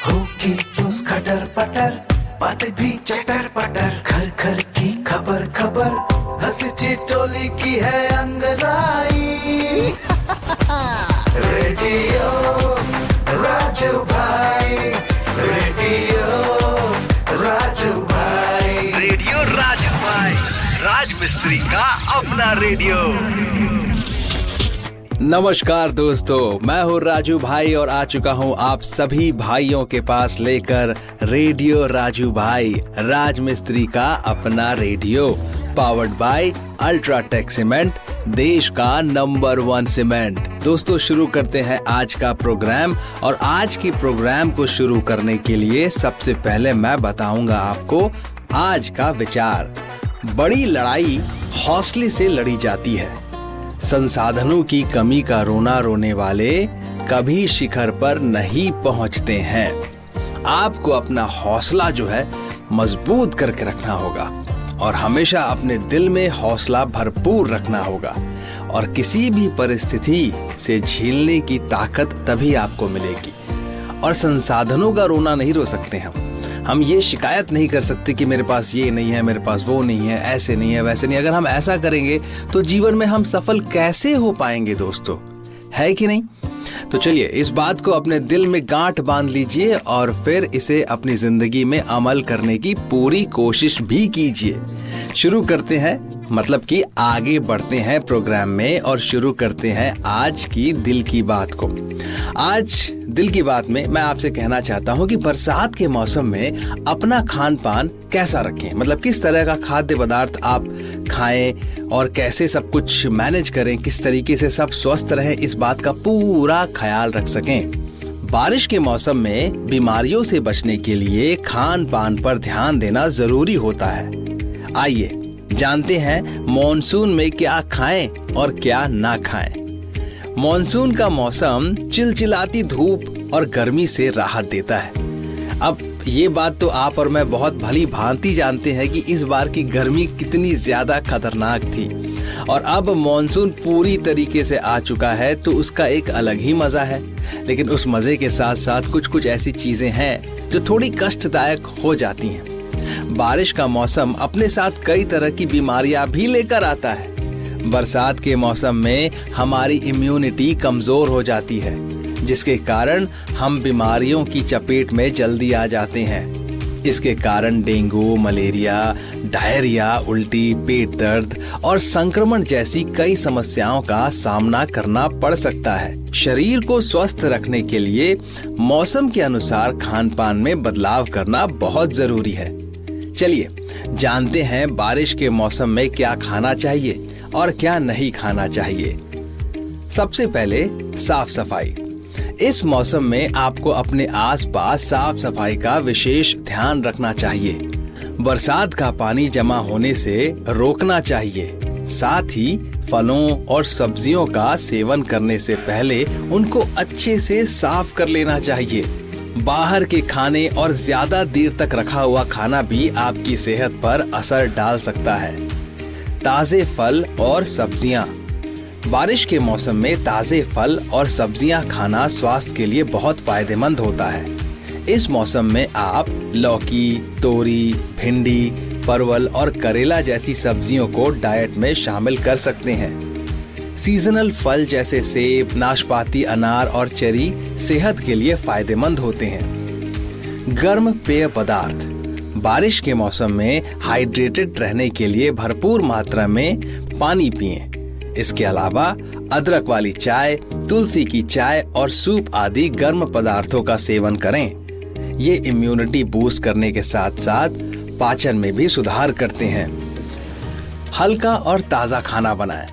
होगी न्यूज़ खटर पटर, बातें भी चटर पटर, घर घर की खबर खबर, हंसी टोली की है अंगड़ाई। रेडियो राजू भाई, रेडियो राजू भाई, रेडियो राजू भाई, राज मिस्त्री का अपना रेडियो। नमस्कार दोस्तों, मैं हूँ राजू भाई और आ चुका हूँ आप सभी भाइयों के पास लेकर रेडियो राजू भाई, राज मिस्त्री का अपना radio, powered by UltraTech cement, देश का नंबर 1 सीमेंट। दोस्तों, शुरू करते हैं आज का प्रोग्राम। और आज की प्रोग्राम को शुरू करने के लिए सबसे पहले मैं बताऊंगा आपको आज का विचार। बड़ी लड़ाई हौसले से लड़ी जाती है। संसाधनों की कमी का रोना रोने वाले कभी शिखर पर नहीं पहुंचते हैं। आपको अपना हौसला जो है मजबूत करके रखना होगा और हमेशा अपने दिल में हौसला भरपूर रखना होगा और किसी भी परिस्थिति से झेलने की ताकत तभी आपको मिलेगी। और संसाधनों का रोना नहीं रो सकते हम ये शिकायत नहीं कर सकते कि मेरे पास ये नहीं है, मेरे पास वो नहीं है, ऐसे नहीं है, वैसे नहीं। अगर हम ऐसा करेंगे तो जीवन में हम सफल कैसे हो पाएंगे दोस्तों, है कि नहीं? तो चलिए इस बात को अपने दिल में गांठ बांध लीजिए और फिर इसे अपनी जिंदगी में अमल करने की पूरी कोशिश भी कीजिए। शुरू करते हैं, मतलब कि आगे बढ़ते हैं प्रोग्राम में और शुरू करते हैं आज की दिल की बात को। आज दिल की बात में मैं आपसे कहना चाहता हूं कि बरसात के मौसम में अपना खान पान कैसा रखें, मतलब किस तरह का खाद्य पदार्थ आप खाएं और कैसे सब कुछ मैनेज करें, किस तरीके से सब स्वस्थ रहें, इस बात का पूरा ख्याल रख सकें। बारिश के मौसम में बीमारियों से बचने के लिए खान पान पर ध्यान देना जरूरी होता है। आइए जानते हैं मॉनसून में क्या खाएं और क्या ना खाएं। मॉनसून का मौसम चिलचिलाती धूप और गर्मी से राहत देता है। अब ये बात तो आप और मैं बहुत भली भांति जानते हैं कि इस बार की गर्मी कितनी ज्यादा खतरनाक थी और अब मॉनसून पूरी तरीके से आ चुका है तो उसका एक अलग ही मजा है। लेकिन उस मजे के साथ साथ कुछ कुछ ऐसी चीजें हैं जो थोड़ी कष्टदायक हो जाती हैं। बारिश का मौसम अपने साथ कई तरह की बीमारियां भी लेकर आता है। बरसात के मौसम में हमारी इम्यूनिटी कमजोर हो जाती है, जिसके कारण हम बीमारियों की चपेट में जल्दी आ जाते हैं। इसके कारण डेंगू, मलेरिया, डायरिया, उल्टी, पेट दर्द और संक्रमण जैसी कई समस्याओं का सामना करना पड़ सकता है। शरीर को स्वस्थ रखने के लिए मौसम के अनुसार खान पान में बदलाव करना बहुत जरूरी है। चलिए जानते हैं बारिश के मौसम में क्या खाना चाहिए और क्या नहीं खाना चाहिए। सबसे पहले साफ सफाई। इस मौसम में आपको अपने आसपास साफ सफाई का विशेष ध्यान रखना चाहिए। बरसात का पानी जमा होने से रोकना चाहिए। साथ ही फलों और सब्जियों का सेवन करने से पहले उनको अच्छे से साफ कर लेना चाहिए। बाहर के खाने और ज्यादा देर तक रखा हुआ खाना भी आपकी सेहत पर असर डाल सकता है। ताजे फल और सब्जियां। बारिश के मौसम में ताजे फल और सब्जियां खाना स्वास्थ्य के लिए बहुत फायदेमंद होता है। इस मौसम में आप लौकी, तोरी, भिंडी, परवल और करेला जैसी सब्जियों को डाइट में शामिल कर सकते हैं। सीजनल फल जैसे सेब, नाशपाती, अनार और चेरी सेहत के लिए फायदेमंद होते हैं। गर्म पेय पदार्थ। बारिश के मौसम में हाइड्रेटेड रहने के लिए भरपूर मात्रा में पानी पिएं। इसके अलावा अदरक वाली चाय, तुलसी की चाय और सूप आदि गर्म पदार्थों का सेवन करें। ये इम्यूनिटी बूस्ट करने के साथ साथ पाचन में भी सुधार करते हैं। हल्का और ताजा खाना बनाएं।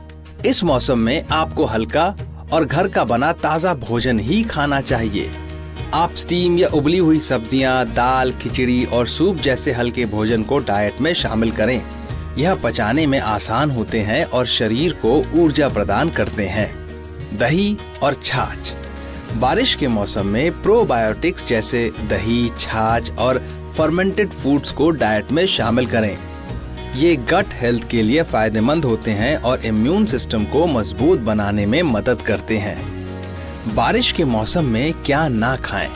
इस मौसम में आपको हल्का और घर का बना ताजा भोजन ही खाना चाहिए। आप स्टीम या उबली हुई सब्जियां, दाल, खिचड़ी और सूप जैसे हल्के भोजन को डाइट में शामिल करें। यह पचाने में आसान होते हैं और शरीर को ऊर्जा प्रदान करते हैं। दही और छाछ। बारिश के मौसम में प्रोबायोटिक्स जैसे दही, छाछ और फर्मेंटेड फूड्स को डाइट में शामिल करें। ये गट हेल्थ के लिए फायदेमंद होते हैं और इम्यून सिस्टम को मजबूत बनाने में मदद करते हैं। बारिश के मौसम में क्या ना खाएं?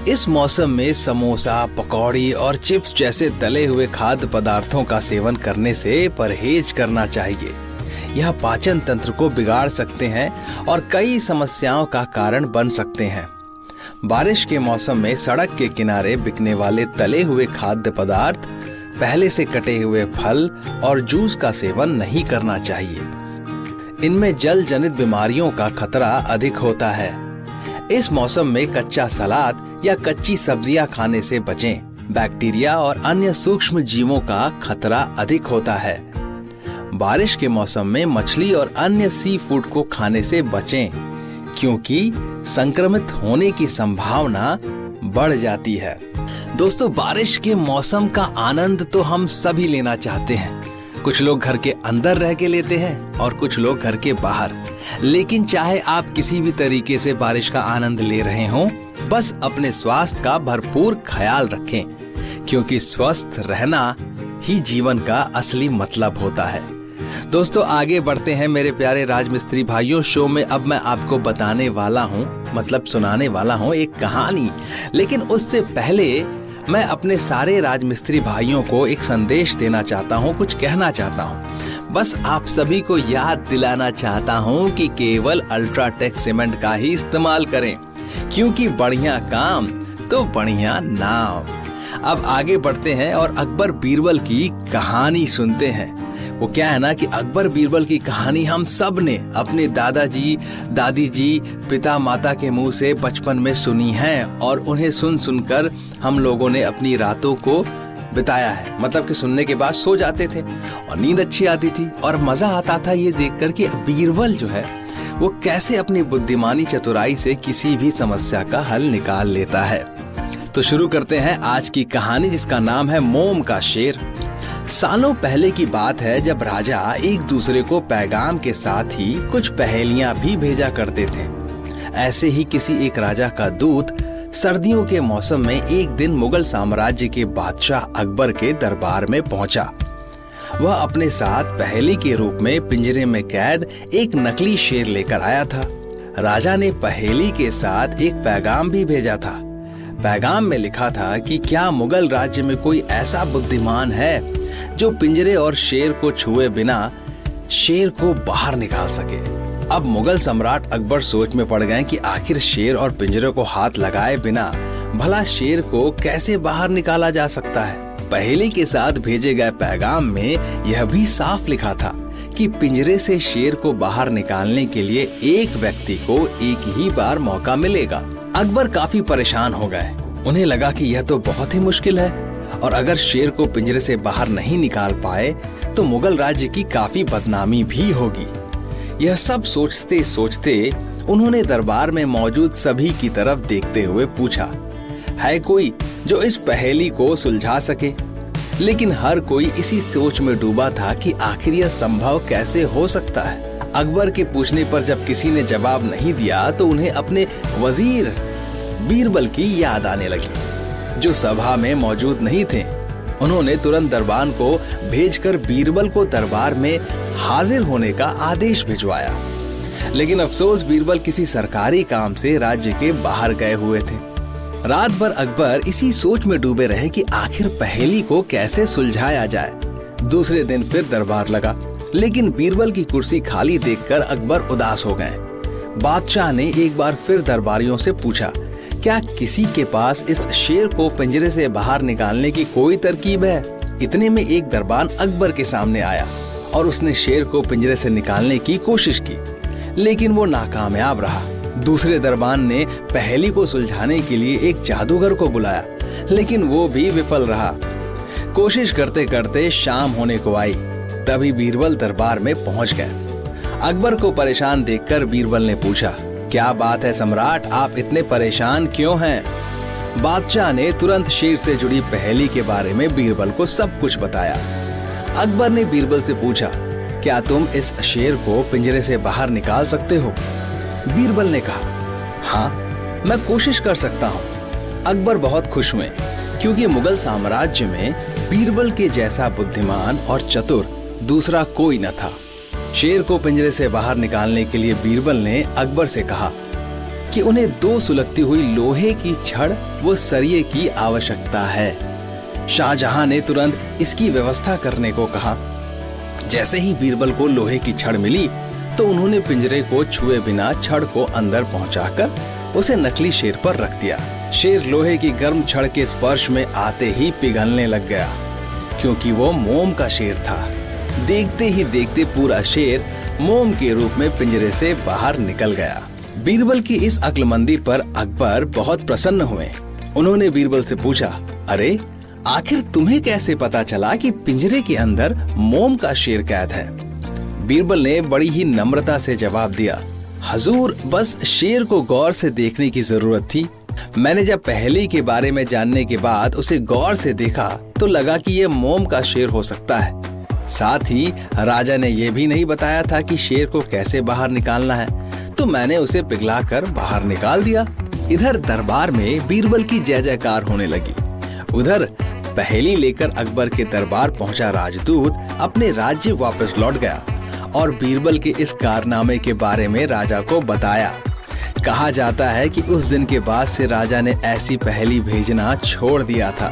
इस मौसम में समोसा, पकौड़ी और चिप्स जैसे तले हुए खाद्य पदार्थों का सेवन करने से परहेज करना चाहिए। यह पाचन तंत्र को बिगाड़ सकते हैं और कई समस्याओं का कारण बन सकते हैं। बारिश के मौसम में सड़क के किनारे बिकने वाले तले हुए खाद्य पदार्थ, पहले से कटे हुए फल और जूस का सेवन नहीं करना चाहिए। इनमें जल जनित बीमारियों का खतरा अधिक होता है। इस मौसम में कच्चा सलाद या कच्ची सब्जियां खाने से बचें। बैक्टीरिया और अन्य सूक्ष्म जीवों का खतरा अधिक होता है। बारिश के मौसम में मछली और अन्य सी फूड को खाने से बचें, क्योंकि संक्रमित होने की संभावना बढ़ जाती है। दोस्तों, बारिश के मौसम का आनंद तो हम सभी लेना चाहते हैं। कुछ लोग घर के अंदर रह के लेते हैं और कुछ लोग घर के बाहर। लेकिन चाहे आप किसी भी तरीके से बारिश का आनंद ले रहे हों, बस अपने स्वास्थ्य का भरपूर ख्याल रखें, क्योंकि स्वस्थ रहना ही जीवन का असली मतलब होता है। दोस्तों, आगे बढ़ते हैं मेरे प्यारे राजमिस्त्री भाइयों। शो में अब मैं आपको बताने वाला हूँ, मतलब सुनाने वाला हूँ एक कहानी। लेकिन उससे पहले मैं अपने सारे राजमिस्त्री भाइयों को एक संदेश देना चाहता हूँ, कुछ कहना चाहता हूँ। बस आप सभी को याद दिलाना चाहता हूँ कि केवल अल्ट्राटेक सीमेंट का ही इस्तेमाल करें, क्योंकि बढ़िया काम तो बढ़िया नाम। अब आगे बढ़ते हैं और अकबर बीरबल की कहानी सुनते हैं। वो क्या है ना कि अकबर बीरबल की कहानी हम सब ने अपने दादाजी, दादी जी, पिता माता के मुंह से बचपन में सुनी है और उन्हें सुन सुनकर हम लोगों ने अपनी रातों को बिताया है। मतलब कि सुनने के बाद सो जाते थे और नींद अच्छी आती थी और मजा आता था ये देखकर कि बीरबल जो है वो कैसे अपनी बुद्धिमानी चतुराई से किसी भी समस्या का हल निकाल लेता है। तो शुरू करते हैं आज की कहानी, जिसका नाम है मोम का शेर। सालों पहले की बात है, जब राजा एक दूसरे को पैगाम के साथ ही कुछ पहेलियां भी भेजा करते थे। ऐसे ही किसी एक राजा का दूत सर्दियों के मौसम में एक दिन मुगल साम्राज्य के बादशाह अकबर के दरबार में पहुंचा। वह अपने साथ पहेली के रूप में पिंजरे में कैद एक नकली शेर लेकर आया था। राजा ने पहेली के साथ एक पैगाम भी भेजा था। पैगाम में लिखा था कि क्या मुगल राज्य में कोई ऐसा बुद्धिमान है जो पिंजरे और शेर को छुए बिना शेर को बाहर निकाल सके। अब मुगल सम्राट अकबर सोच में पड़ गए कि आखिर शेर और पिंजरे को हाथ लगाए बिना भला शेर को कैसे बाहर निकाला जा सकता है। पहेली के साथ भेजे गए पैगाम में यह भी साफ लिखा था कि पिंजरे से शेर को बाहर निकालने के लिए एक व्यक्ति को एक ही बार मौका मिलेगा। अकबर काफी परेशान हो गए। उन्हें लगा कि यह तो बहुत ही मुश्किल है और अगर शेर को पिंजरे से बाहर नहीं निकाल पाए तो मुगल राज्य की काफी बदनामी भी होगी। यह सब सोचते सोचते उन्होंने दरबार में मौजूद सभी की तरफ देखते हुए पूछा, है कोई जो इस पहेली को सुलझा सके? लेकिन हर कोई इसी सोच में डूबा था कि आखिर यह संभव कैसे हो सकता है। अकबर के पूछने पर जब किसी ने जवाब नहीं दिया तो उन्हें अपने वजीर बीरबल की याद आने लगी, जो सभा में मौजूद नहीं थे। उन्होंने तुरंत दरबान को भेजकर बीरबल को दरबार में हाजिर होने का आदेश भिजवाया। लेकिन अफसोस, बीरबल किसी सरकारी काम से राज्य के बाहर गए हुए थे। रात भर अकबर इसी सोच में डूबे रहे कि आखिर पहेली को कैसे सुलझाया जाए। दूसरे दिन फिर दरबार लगा, लेकिन बीरबल की कुर्सी खाली देखकर अकबर उदास हो गए। बादशाह ने एक बार फिर दरबारियों से पूछा, क्या किसी के पास इस शेर को पिंजरे से बाहर निकालने की कोई तरकीब है? इतने में एक दरबान अकबर के सामने आया और उसने शेर को पिंजरे से निकालने की कोशिश की, लेकिन वो नाकामयाब रहा। दूसरे दरबान ने पहेली को सुलझाने के लिए एक जादूगर को बुलाया, लेकिन वो भी विफल रहा। कोशिश करते करते शाम होने को आई, तभी बीरबल दरबार में पहुंच गए। अकबर को परेशान देखकर बीरबल ने पूछा, क्या बात है सम्राट, आप इतने परेशान क्यों हैं? बादशाह ने तुरंत शेर से जुड़ी पहेली के बारे में बीरबल को सब कुछ बताया। अकबर ने बीरबल से पूछा, क्या तुम इस शेर को पिंजरे से बाहर निकाल सकते हो? बीरबल ने कहा, हाँ, मैं कोशिश कर सकता हूँ। अकबर बहुत खुश हुए, क्योंकि मुगल साम्राज्य में बीरबल के जैसा बुद्धिमान और चतुर दूसरा कोई न था। शेर को पिंजरे से बाहर निकालने के लिए बीरबल ने अकबर से कहा, कि उन्हें 2 सुलगती हुई लोहे की छड़ व सरिये की आवश्यकता है। शाहजहां ने तुरंत इसकी व्यवस्था करने को कहा। जैसे ही बीरबल को लोहे की छड़ मिली तो उन्होंने पिंजरे को छुए बिना छड़ को अंदर पहुंचाकर उसे नकली शेर पर रख दिया। शेर लोहे की गर्म छड़ के स्पर्श में आते ही पिघलने लग गया, क्योंकि वो मोम का शेर था। देखते ही देखते पूरा शेर मोम के रूप में पिंजरे से बाहर निकल गया। बीरबल की इस अक्लमंदी पर अकबर बहुत प्रसन्न हुए। उन्होंने बीरबल से पूछा, अरे आखिर तुम्हें कैसे पता चला कि पिंजरे के अंदर मोम का शेर कैद है? बीरबल ने बड़ी ही नम्रता से जवाब दिया, हजूर, बस शेर को गौर से देखने की जरूरत थी। मैंने जब पहेली के बारे में जानने के बाद उसे गौर से देखा तो लगा कि यह मोम का शेर हो सकता है। साथ ही राजा ने यह भी नहीं बताया था कि शेर को कैसे बाहर निकालना है, तो मैंने उसे पिघलाकर बाहर निकाल दिया। इधर दरबार में बीरबल की जय जयकार होने लगी। उधर पहेली लेकर अकबर के दरबार पहुंचा राजदूत अपने राज्य वापस लौट गया और बीरबल के इस कारनामे के बारे में राजा को बताया। कहा जाता है कि उस दिन के बाद से राजा ने ऐसी पहेली भेजना छोड़ दिया था।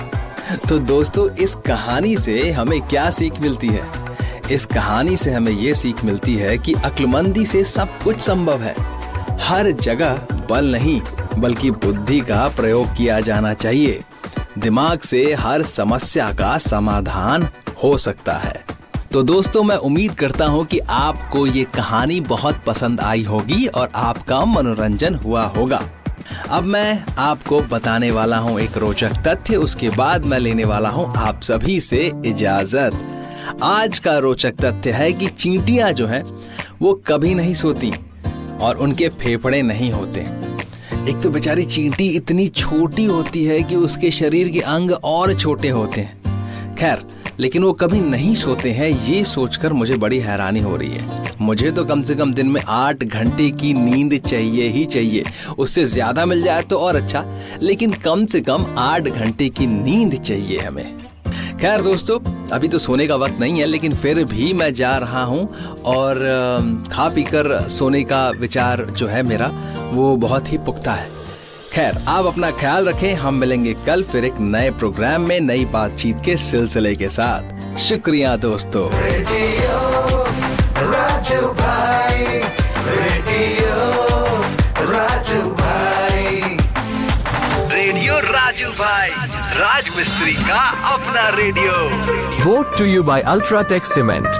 तो दोस्तों, इस कहानी से हमें क्या सीख मिलती है? इस कहानी से हमें ये सीख मिलती है कि अक्लमंदी से सब कुछ संभव है। हर जगह बल नहीं बल्कि बुद्धि का प्रयोग किया जाना चाहिए। दिमाग से हर समस्या का समाधान हो सकता है। तो दोस्तों, मैं उम्मीद करता हूँ कि आपको ये कहानी बहुत पसंद आई होगी और आपका मनोरंजन हुआ होगा। अब मैं आपको बताने वाला हूँ एक रोचक तथ्य, उसके बाद मैं लेने वाला हूँ आप सभी से इजाजत। आज का रोचक तथ्य है कि चींटियां जो हैं वो कभी नहीं सोती और उनके फेफड़े नहीं होते। एक तो बेचारी चींटी इतनी छोटी होती है कि उसके शरीर के अंग और छोटे होते हैं। खैर, लेकिन वो कभी नहीं सोते हैं, ये सोचकर मुझे बड़ी हैरानी हो रही है। मुझे तो कम से कम दिन में 8 घंटे की नींद चाहिए ही चाहिए। उससे ज्यादा मिल जाए तो और अच्छा, लेकिन कम से कम 8 घंटे की नींद चाहिए हमें। खैर दोस्तों, अभी तो सोने का वक्त नहीं है, लेकिन फिर भी मैं जा रहा हूँ और खा पीकर सोने का विचार जो है मेरा वो बहुत ही पुख्ता है। खैर, आप अपना ख्याल रखें। हम मिलेंगे कल फिर एक नए प्रोग्राम में नई बातचीत के सिलसिले के साथ। शुक्रिया दोस्तों। रेडियो राजू भाई, रेडियो राजू भाई, रेडियो राजू भाई, राज मिस्त्री का अपना radio. Brought to you by Ultratech Cement.